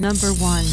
Number 1.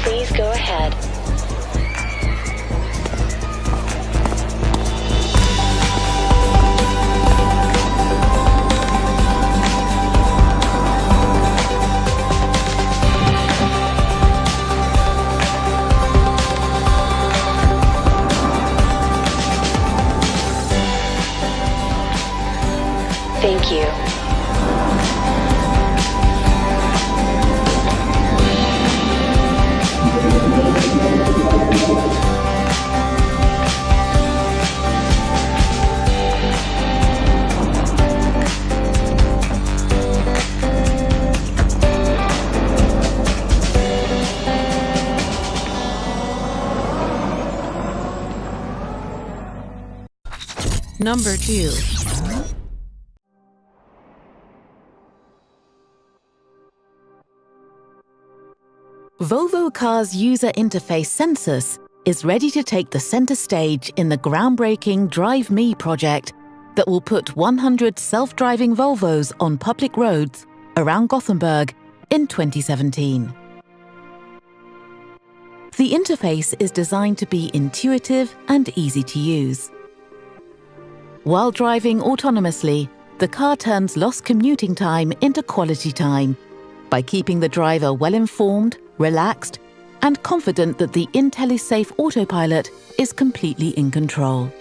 Please go ahead. Thank you. Number 2. Volvo Cars user interface Sensus is ready to take the center stage in the groundbreaking Drive Me project that will put 100 self-driving Volvos on public roads around Gothenburg in 2017. The interface is designed to be intuitive and easy to use. While driving autonomously, the car turns lost commuting time into quality time by keeping the driver well-informed, relaxed, and confident that the IntelliSafe autopilot is completely in control.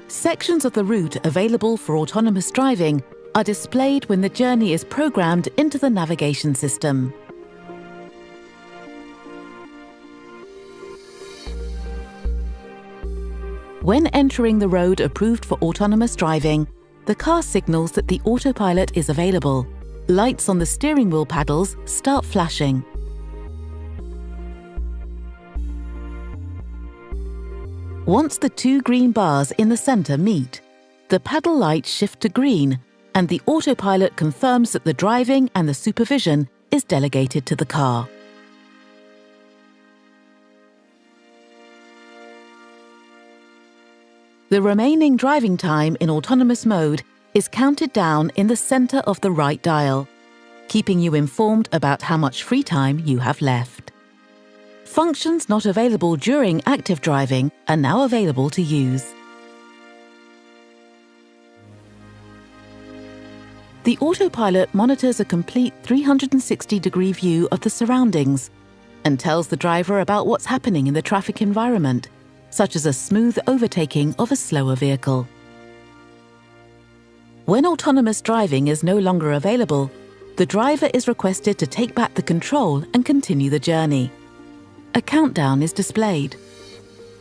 Sections of the route available for autonomous driving are displayed when the journey is programmed into the navigation system. When entering the road approved for autonomous driving, the car signals that the autopilot is available. Lights on the steering wheel paddles start flashing. Once the two green bars in the center meet, the paddle lights shift to green and the autopilot confirms that the driving and the supervision is delegated to the car. The remaining driving time in autonomous mode is counted down in the center of the right dial, keeping you informed about how much free time you have left. Functions not available during active driving are now available to use. The autopilot monitors a complete 360-degree view of the surroundings and tells the driver about what's happening in the traffic environment, such as a smooth overtaking of a slower vehicle. When autonomous driving is no longer available, the driver is requested to take back the control and continue the journey. A countdown is displayed.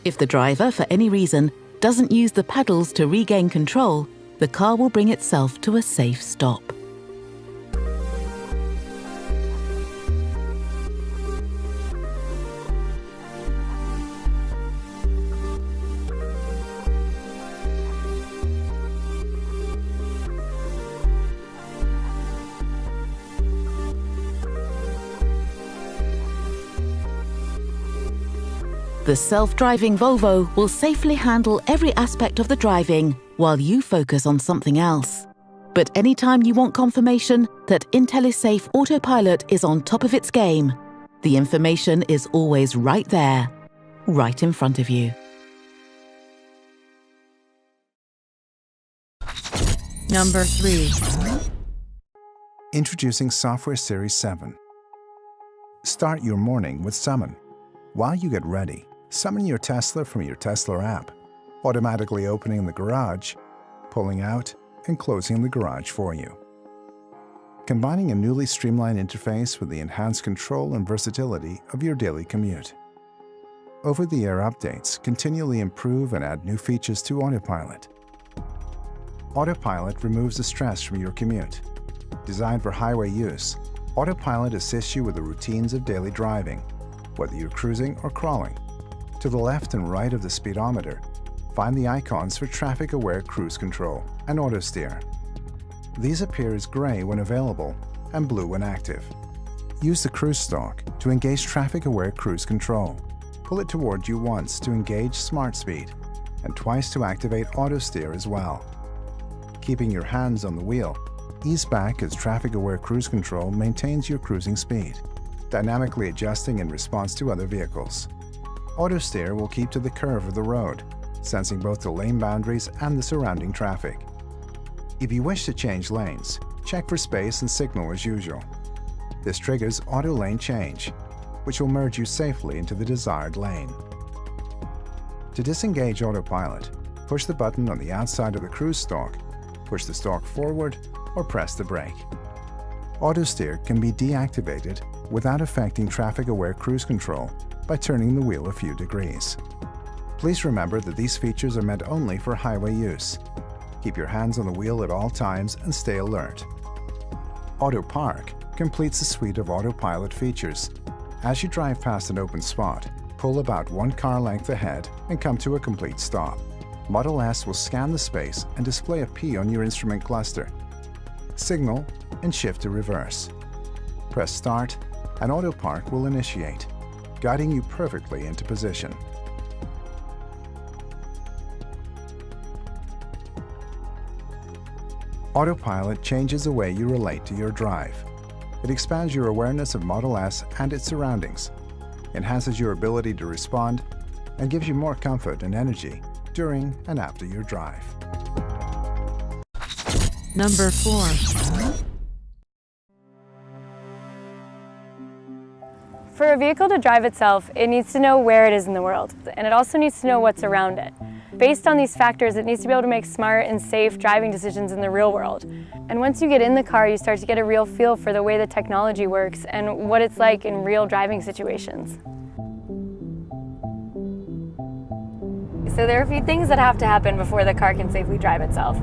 If the driver, for any reason, doesn't use the pedals to regain control, the car will bring itself to a safe stop. The self-driving Volvo will safely handle every aspect of the driving while you focus on something else. But anytime you want confirmation that IntelliSafe Autopilot is on top of its game, the information is always right there, right in front of you. Number 3. Introducing Software Series 7. Start your morning with Summon. While you get ready, summon your Tesla from your Tesla app, automatically opening the garage, pulling out, and closing the garage for you. Combining a newly streamlined interface with the enhanced control and versatility of your daily commute. Over-the-air updates continually improve and add new features to Autopilot. Autopilot removes the stress from your commute. Designed for highway use, Autopilot assists you with the routines of daily driving, whether you're cruising or crawling. To the left and right of the speedometer, find the icons for traffic-aware cruise control and auto steer. These appear as gray when available and blue when active. Use the cruise stalk to engage traffic-aware cruise control. Pull it toward you once to engage smart speed and twice to activate auto steer as well. Keeping your hands on the wheel, ease back as traffic-aware cruise control maintains your cruising speed, dynamically adjusting in response to other vehicles. Auto steer will keep to the curve of the road, sensing both the lane boundaries and the surrounding traffic. If you wish to change lanes, check for space and signal as usual. This triggers auto lane change, which will merge you safely into the desired lane. To disengage Autopilot, push the button on the outside of the cruise stalk, push the stalk forward, or press the brake. Auto steer can be deactivated without affecting traffic-aware cruise control by turning the wheel a few degrees. Please remember that these features are meant only for highway use. Keep your hands on the wheel at all times and stay alert. Auto Park completes the suite of Autopilot features. As you drive past an open spot, pull about one car length ahead and come to a complete stop. Model S will scan the space and display a P on your instrument cluster. Signal and shift to reverse. Press Start and Auto Park will initiate, guiding you perfectly into position. Autopilot changes the way you relate to your drive. It expands your awareness of Model S and its surroundings, enhances your ability to respond, and gives you more comfort and energy during and after your drive. Number 4. For a vehicle to drive itself, it needs to know where it is in the world, and it also needs to know what's around it. Based on these factors, it needs to be able to make smart and safe driving decisions in the real world. And once you get in the car, you start to get a real feel for the way the technology works and what it's like in real driving situations. So there are a few things that have to happen before the car can safely drive itself.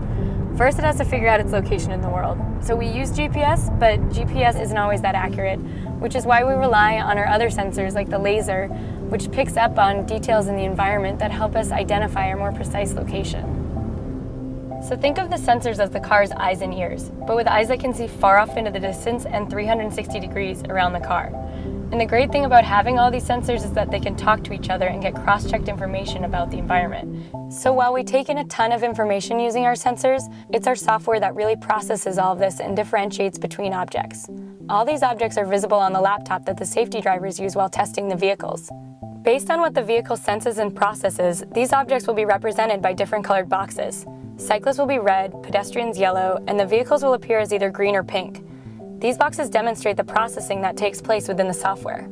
First, it has to figure out its location in the world. So we use GPS, but GPS isn't always that accurate, which is why we rely on our other sensors like the laser, which picks up on details in the environment that help us identify our more precise location. So think of the sensors as the car's eyes and ears, but with eyes that can see far off into the distance and 360 degrees around the car. And the great thing about having all these sensors is that they can talk to each other and get cross-checked information about the environment. So while we take in a ton of information using our sensors, it's our software that really processes all of this and differentiates between objects. All these objects are visible on the laptop that the safety drivers use while testing the vehicles. Based on what the vehicle senses and processes, these objects will be represented by different colored boxes. Cyclists will be red, pedestrians yellow, and the vehicles will appear as either green or pink. These boxes demonstrate the processing that takes place within the software.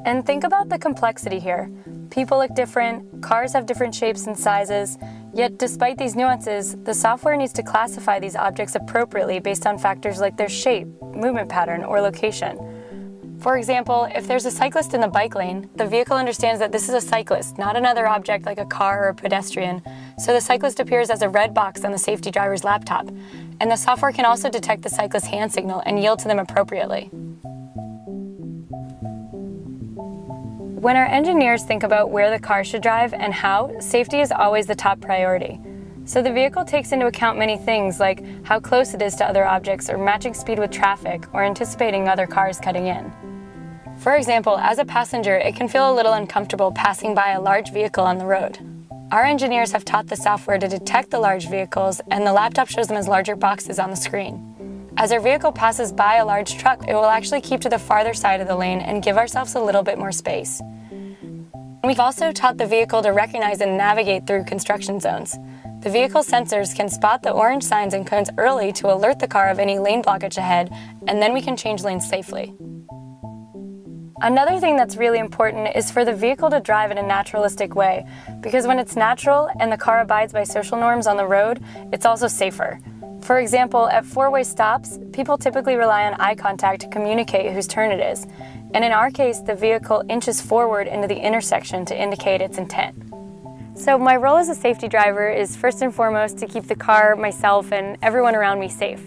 And think about the complexity here. People look different, cars have different shapes and sizes, yet despite these nuances, the software needs to classify these objects appropriately based on factors like their shape, movement pattern, or location. For example, if there's a cyclist in the bike lane, the vehicle understands that this is a cyclist, not another object like a car or a pedestrian, so the cyclist appears as a red box on the safety driver's laptop, and the software can also detect the cyclist's hand signal and yield to them appropriately. When our engineers think about where the car should drive and how, safety is always the top priority. So the vehicle takes into account many things like how close it is to other objects or matching speed with traffic or anticipating other cars cutting in. For example, as a passenger, it can feel a little uncomfortable passing by a large vehicle on the road. Our engineers have taught the software to detect the large vehicles, and the laptop shows them as larger boxes on the screen. As our vehicle passes by a large truck, it will actually keep to the farther side of the lane and give ourselves a little bit more space. We've also taught the vehicle to recognize and navigate through construction zones. The vehicle sensors can spot the orange signs and cones early to alert the car of any lane blockage ahead, and then we can change lanes safely. Another thing that's really important is for the vehicle to drive in a naturalistic way, because when it's natural and the car abides by social norms on the road, it's also safer. For example, at four-way stops, people typically rely on eye contact to communicate whose turn it is, and in our case, the vehicle inches forward into the intersection to indicate its intent. So my role as a safety driver is first and foremost to keep the car, myself, and everyone around me safe.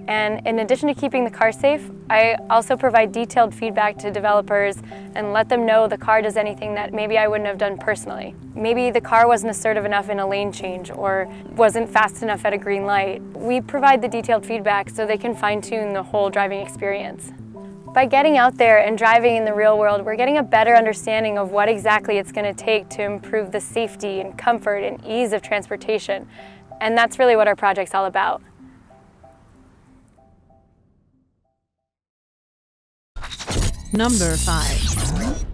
And in addition to keeping the car safe, I also provide detailed feedback to developers and let them know the car does anything that maybe I wouldn't have done personally. Maybe the car wasn't assertive enough in a lane change or wasn't fast enough at a green light. We provide the detailed feedback so they can fine-tune the whole driving experience. By getting out there and driving in the real world, we're getting a better understanding of what exactly it's going to take to improve the safety and comfort and ease of transportation. And that's really what our project's all about. Number 5.